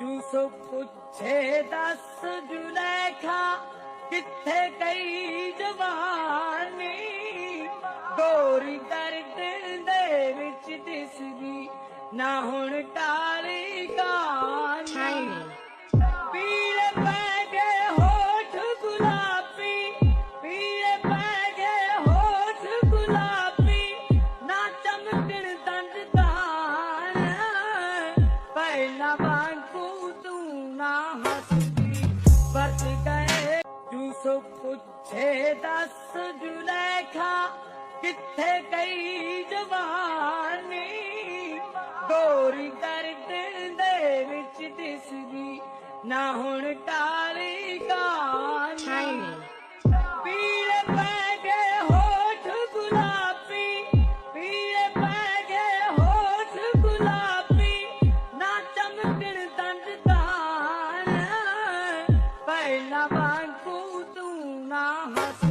यूसुफ पूछे दस जुलेखा किथे गई जवानी गोरी दर्द दे विच दिसदी ना हुण काली कानी पीले पै गए होठ गुलाबी पीले पै गए होठ गुलाबी ना चमकण दंद दान पहला वांगू तू ना हसदी बच गए यूसुफ पूछे दस जुलेखा किथे गई जवानी गोरी दर्द दे विच दिसदी ना हुण काली कानी पीले पै गए होठ गुलाबी पीले पै गए होठ गुलाबी ना चमकण दंद दान पहला वांगू तू ना हस